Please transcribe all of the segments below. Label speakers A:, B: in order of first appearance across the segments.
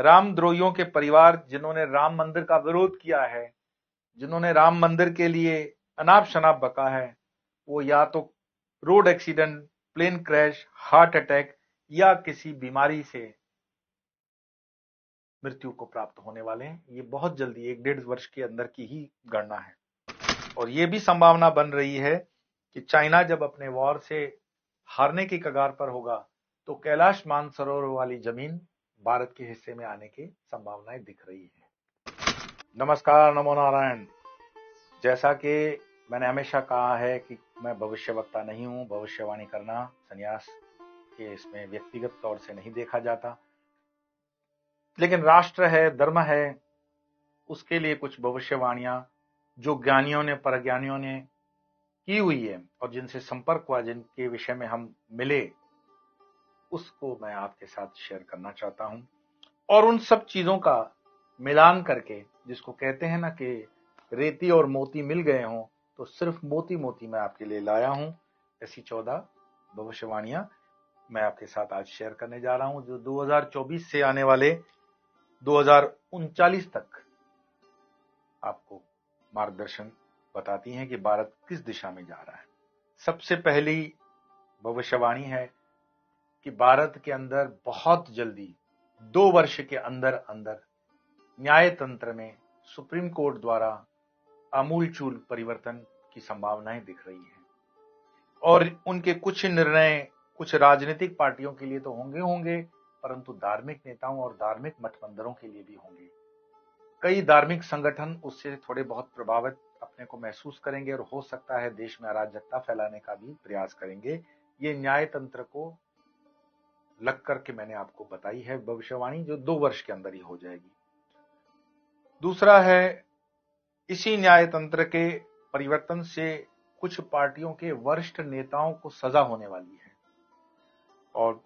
A: रामद्रोहियों के परिवार जिन्होंने राम मंदिर का विरोध किया है, जिन्होंने राम मंदिर के लिए अनाप शनाप बका है, वो या तो road accident, plane crash, heart attack या किसी बीमारी से मृत्यु को प्राप्त होने वाले हैं। ये बहुत जल्दी 1-1.5 वर्ष के अंदर की ही गणना है। और ये भी संभावना बन रही है कि चाइना जब अपने वॉर से हारने की कगार पर होगा तो कैलाश मानसरोवर वाली जमीन भारत के हिस्से में आने की संभावनाएं दिख रही है। नमस्कार, नमो नारायण। जैसा कि मैंने हमेशा कहा है कि मैं भविष्यवक्ता नहीं हूं, भविष्यवाणी करना संन्यास के इसमें व्यक्तिगत तौर से नहीं देखा जाता, लेकिन राष्ट्र है, धर्म है, उसके लिए कुछ भविष्यवाणियां जो ज्ञानियों ने, परज्ञानियों ने की हुई है और जिनसे संपर्क हुआ, जिनके विषय में हम मिले, उसको मैं आपके साथ शेयर करना चाहता हूं। और उन सब चीजों का मिलान करके, जिसको कहते हैं ना कि रेती और मोती मिल गए हों, तो सिर्फ मोती मोती मैं आपके लिए लाया हूं। ऐसी 14 भविष्यवाणियां मैं आपके साथ आज शेयर करने जा रहा हूं, जो 2024 से आने वाले 2039 तक आपको मार्गदर्शन बताती हैं कि भारत किस दिशा में जा रहा है। सबसे पहली भविष्यवाणी है कि भारत के अंदर बहुत जल्दी 2 वर्ष के अंदर अंदर न्याय तंत्र में सुप्रीम कोर्ट द्वारा आमूलचूल परिवर्तन की संभावनाएं दिख रही हैं। और उनके कुछ निर्णय कुछ राजनीतिक पार्टियों के लिए तो होंगे, परंतु धार्मिक नेताओं और धार्मिक मठ मंदिरों के लिए भी होंगे। कई धार्मिक संगठन उससे थोड़े बहुत प्रभावित अपने को महसूस करेंगे और हो सकता है देश में अराजकता फैलाने का भी प्रयास करेंगे। ये न्याय तंत्र को लग करके मैंने आपको बताई है भविष्यवाणी, जो 2 वर्ष के अंदर ही हो जाएगी। दूसरा है, इसी न्याय तंत्र के परिवर्तन से कुछ पार्टियों के वरिष्ठ नेताओं को सजा होने वाली है और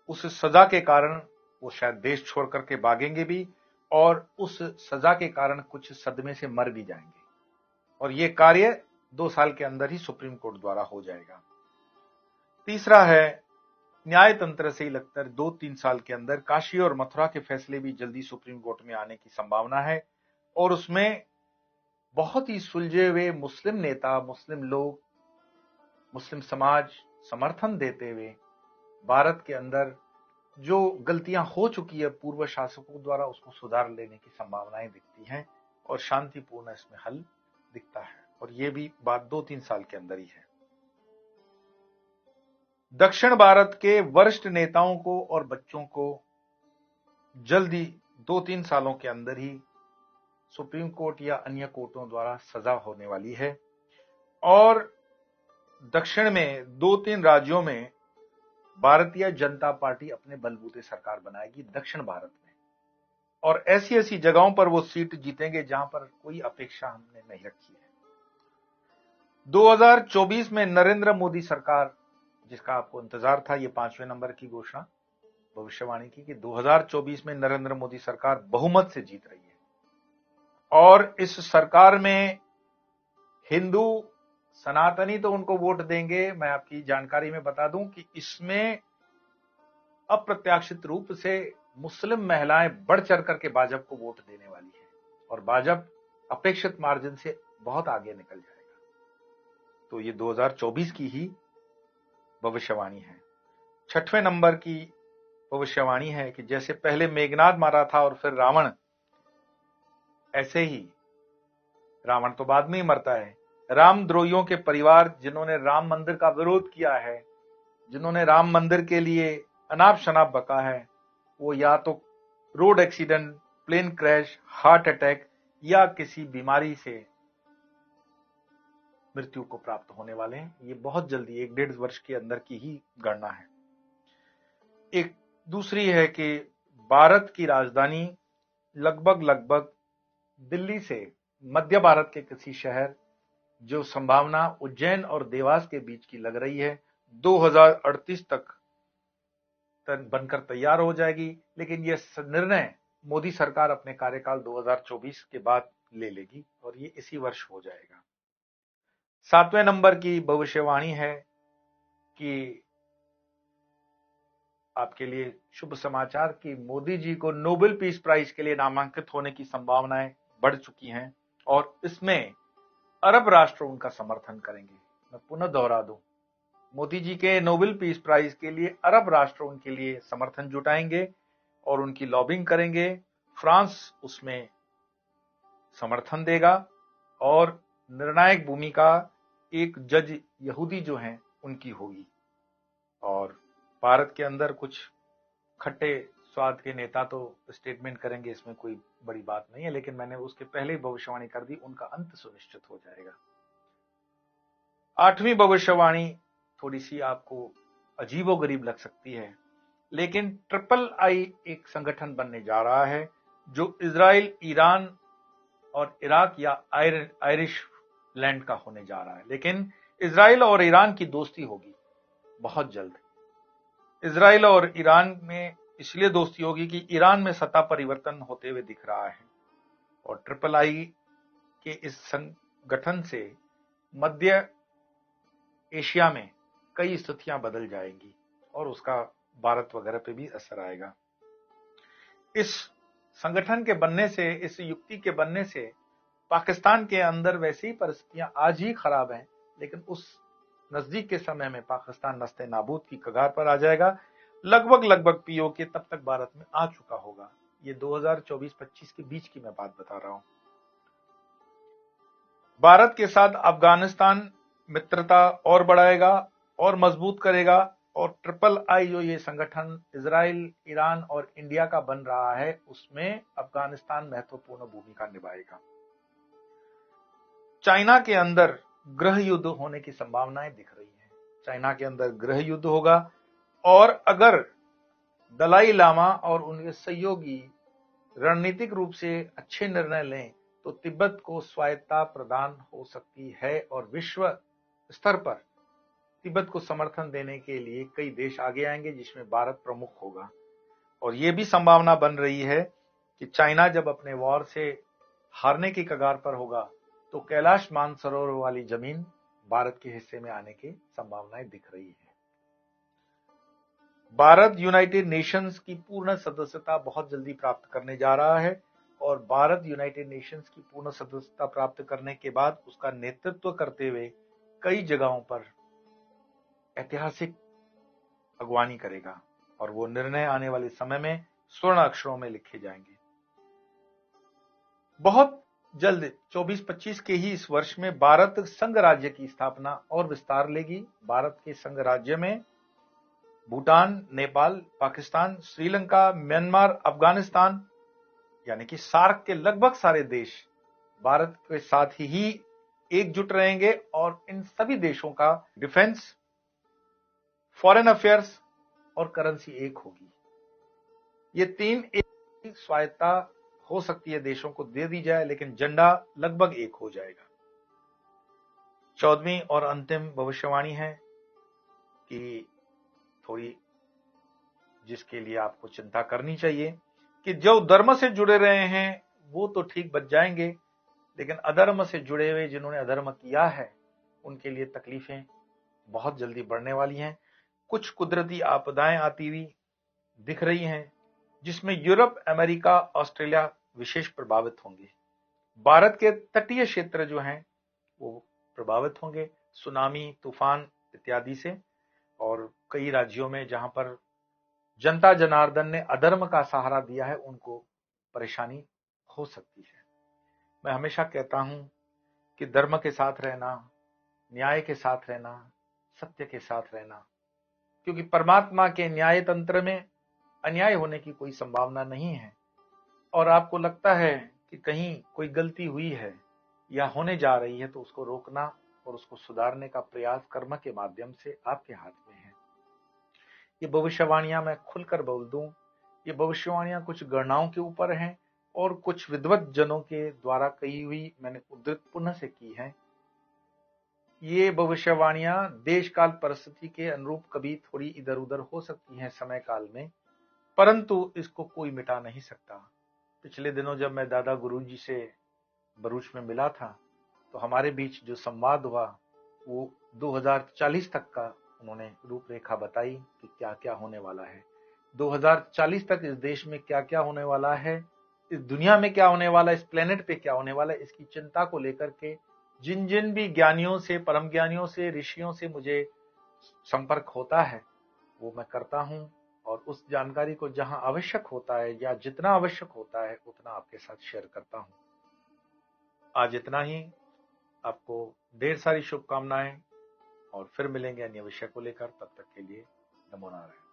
A: उस सजा के कारण वो शायद देश छोड़ करके भागेंगे भी, और उस सजा के कारण कुछ सदमे से मर भी जाएंगे। और ये कार्य 2 साल के अंदर ही सुप्रीम कोर्ट द्वारा हो जाएगा। तीसरा है, न्याय तंत्र से ही लगता है 2-3 साल के अंदर काशी और मथुरा के फैसले भी जल्दी सुप्रीम कोर्ट में आने की संभावना है। और उसमें बहुत ही सुलझे हुए मुस्लिम नेता, मुस्लिम लोग, मुस्लिम समाज समर्थन देते हुए भारत के अंदर जो गलतियां हो चुकी है पूर्व शासकों द्वारा, उसको सुधार लेने की संभावनाएं दिखती हैं और शांतिपूर्ण इसमें हल दिखता है। और ये भी बात 2-3 साल के अंदर ही है। दक्षिण भारत के वरिष्ठ नेताओं को और बच्चों को जल्दी 2-3 सालों के अंदर ही सुप्रीम कोर्ट या अन्य कोर्टों द्वारा सजा होने वाली है। और दक्षिण में 2-3 राज्यों में भारतीय जनता पार्टी अपने बलबूते सरकार बनाएगी दक्षिण भारत में, और ऐसी ऐसी जगहों पर वो सीट जीतेंगे जहां पर कोई अपेक्षा हमने नहीं रखी है। 2024 में नरेंद्र मोदी सरकार, जिसका आपको इंतजार था, ये 5वें नंबर की घोषणा भविष्यवाणी की कि 2024 में नरेंद्र मोदी सरकार बहुमत से जीत रही है। और इस सरकार में हिंदू सनातनी तो उनको वोट देंगे। मैं आपकी जानकारी में बता दूं कि इसमें अप्रत्याशित रूप से मुस्लिम महिलाएं बढ़ चढ़ करके भाजपा को वोट देने वाली है और भाजपा अपेक्षित मार्जिन से बहुत आगे निकल जाएगा। तो ये 2024 की ही भविष्यवाणी है। 6वें नंबर की भविष्यवाणी है कि जैसे पहले मेघनाद मारा था और फिर रावण, ऐसे ही रावण तो बाद में ही मरता है। रामद्रोहियों के परिवार जिन्होंने राम मंदिर का विरोध किया है, जिन्होंने राम मंदिर के लिए अनाप शनाप बका है, वो या तो road accident, plane crash, heart attack या किसी बीमारी से मृत्यु को प्राप्त होने वाले हैं। ये बहुत जल्दी 1-1.5 वर्ष के अंदर की ही गणना है। एक दूसरी है कि भारत की राजधानी लगभग दिल्ली से मध्य भारत के किसी शहर, जो संभावना उज्जैन और देवास के बीच की लग रही है, 2038 तक बनकर तैयार हो जाएगी। लेकिन यह निर्णय मोदी सरकार अपने कार्यकाल 2024 के बाद ले लेगी और ये इसी वर्ष हो जाएगा। 7वें नंबर की भविष्यवाणी है कि आपके लिए शुभ समाचार कि मोदी जी को नोबेल पीस प्राइज के लिए नामांकित होने की संभावनाएं बढ़ चुकी हैं और इसमें अरब राष्ट्र उनका समर्थन करेंगे। मैं पुनः दोहरा दूं, मोदी जी के नोबेल पीस प्राइज के लिए अरब राष्ट्र उनके लिए समर्थन जुटाएंगे और उनकी लॉबिंग करेंगे। फ्रांस उसमें समर्थन देगा और निर्णायक भूमिका एक जज यहूदी जो हैं उनकी होगी। और भारत के अंदर कुछ खट्टे स्वाद के नेता तो स्टेटमेंट करेंगे, इसमें कोई बड़ी बात नहीं है, लेकिन मैंने उसके पहले ही भविष्यवाणी कर दी, उनका अंत सुनिश्चित हो जाएगा। 8वीं भविष्यवाणी थोड़ी सी आपको अजीबोगरीब लग सकती है, लेकिन ट्रिपल आई एक संगठन बनने जा रहा है जो इजराइल, ईरान और इराक या आयरिश लैंड का होने जा रहा है। लेकिन इजराइल और ईरान की दोस्ती होगी बहुत जल्द। इजराइल और ईरान में इसलिए दोस्ती होगी कि ईरान में सत्ता परिवर्तन होते हुए दिख रहा है और ट्रिपल आई के इस संगठन से मध्य एशिया में कई स्थितियां बदल जाएंगी और उसका भारत वगैरह पे भी असर आएगा। इस संगठन के बनने से, इस युक्ति के बनने से पाकिस्तान के अंदर वैसी परिस्थितियां आज ही खराब हैं, लेकिन उस नजदीक के समय में पाकिस्तान नस्ते नाबूद की कगार पर आ जाएगा। लगभग पीओके तब तक भारत में आ चुका होगा। ये 2024-25 के बीच की मैं बात बता रहा हूं। भारत के साथ अफगानिस्तान मित्रता और बढ़ाएगा और मजबूत करेगा और ट्रिपल आई जो ये संगठन इजराइल, ईरान और इंडिया का बन रहा है, उसमें अफगानिस्तान महत्वपूर्ण भूमिका निभाएगा। चाइना के अंदर गृह युद्ध होने की संभावनाएं दिख रही हैं। चाइना के अंदर गृह युद्ध होगा और अगर दलाई लामा और उनके सहयोगी रणनीतिक रूप से अच्छे निर्णय लें तो तिब्बत को स्वायत्तता प्रदान हो सकती है और विश्व स्तर पर तिब्बत को समर्थन देने के लिए कई देश आगे आएंगे, जिसमें भारत प्रमुख होगा। और यह भी संभावना बन रही है कि चाइना जब अपने वॉर से हारने की कगार पर होगा तो कैलाश मानसरोवर वाली जमीन भारत के हिस्से में आने की संभावनाएं दिख रही है। भारत यूनाइटेड नेशंस की पूर्ण सदस्यता बहुत जल्दी प्राप्त करने जा रहा है और भारत यूनाइटेड नेशंस की पूर्ण सदस्यता प्राप्त करने के बाद उसका नेतृत्व करते हुए कई जगहों पर ऐतिहासिक अगवानी करेगा और वो निर्णय आने वाले समय में स्वर्ण अक्षरों में लिखे जाएंगे। बहुत जल्द 24-25 के ही इस वर्ष में भारत संघ राज्य की स्थापना और विस्तार लेगी। भारत के संघ राज्य में भूटान, नेपाल, पाकिस्तान, श्रीलंका, म्यांमार, अफगानिस्तान यानी कि सार्क के लगभग सारे देश भारत के साथ ही एकजुट रहेंगे और इन सभी देशों का डिफेंस, फॉरेन अफेयर्स और करेंसी एक होगी। ये तीन एक स्वायत्तता हो सकती है, देशों को दे दी जाए, लेकिन झंडा लगभग एक हो जाएगा। 14वीं और अंतिम भविष्यवाणी है कि थोड़ी जिसके लिए आपको चिंता करनी चाहिए कि जो धर्म से जुड़े रहे हैं वो तो ठीक बच जाएंगे, लेकिन अधर्म से जुड़े हुए जिन्होंने अधर्म किया है उनके लिए तकलीफें बहुत जल्दी बढ़ने वाली हैं। कुछ कुदरती आपदाएं आती हुई दिख रही हैं जिसमें यूरोप, अमेरिका, ऑस्ट्रेलिया विशेष प्रभावित होंगे। भारत के तटीय क्षेत्र जो हैं वो प्रभावित होंगे सुनामी, तूफान इत्यादि से, और कई राज्यों में जहां पर जनता जनार्दन ने अधर्म का सहारा दिया है उनको परेशानी हो सकती है। मैं हमेशा कहता हूं कि धर्म के साथ रहना, न्याय के साथ रहना, सत्य के साथ रहना, क्योंकि परमात्मा के न्याय तंत्र में अन्याय होने की कोई संभावना नहीं है। और आपको लगता है कि कहीं कोई गलती हुई है या होने जा रही है तो उसको रोकना और उसको सुधारने का प्रयास कर्म के माध्यम से आपके हाथ में है। ये भविष्यवाणियां मैं खुलकर बोल दूं, ये भविष्यवाणियां कुछ गणनाओं के ऊपर हैं और कुछ विद्वत जनों के द्वारा कही हुई मैंने उद्धृत पुनः से की है। ये भविष्यवाणियां देश काल परिस्थिति के अनुरूप कभी थोड़ी इधर उधर हो सकती हैं समय काल में, परंतु इसको कोई मिटा नहीं सकता। पिछले दिनों जब मैं दादा गुरुजी से भरूच में मिला था तो हमारे बीच जो संवाद हुआ वो 2040 तक का उन्होंने रूपरेखा बताई कि क्या क्या होने वाला है। 2040 तक इस देश में क्या क्या होने वाला है, इस दुनिया में क्या होने वाला है, इस प्लेनेट पे क्या होने वाला है, इसकी चिंता को लेकर के जिन जिन भी ज्ञानियों से, परम ज्ञानियों से, ऋषियों से मुझे संपर्क होता है वो मैं करता हूं, और उस जानकारी को जहां आवश्यक होता है या जितना आवश्यक होता है उतना आपके साथ शेयर करता हूं। आज इतना ही। आपको ढेर सारी शुभकामनाएं, और फिर मिलेंगे अन्य विषय को लेकर। तब तक के लिए नमो नारायण।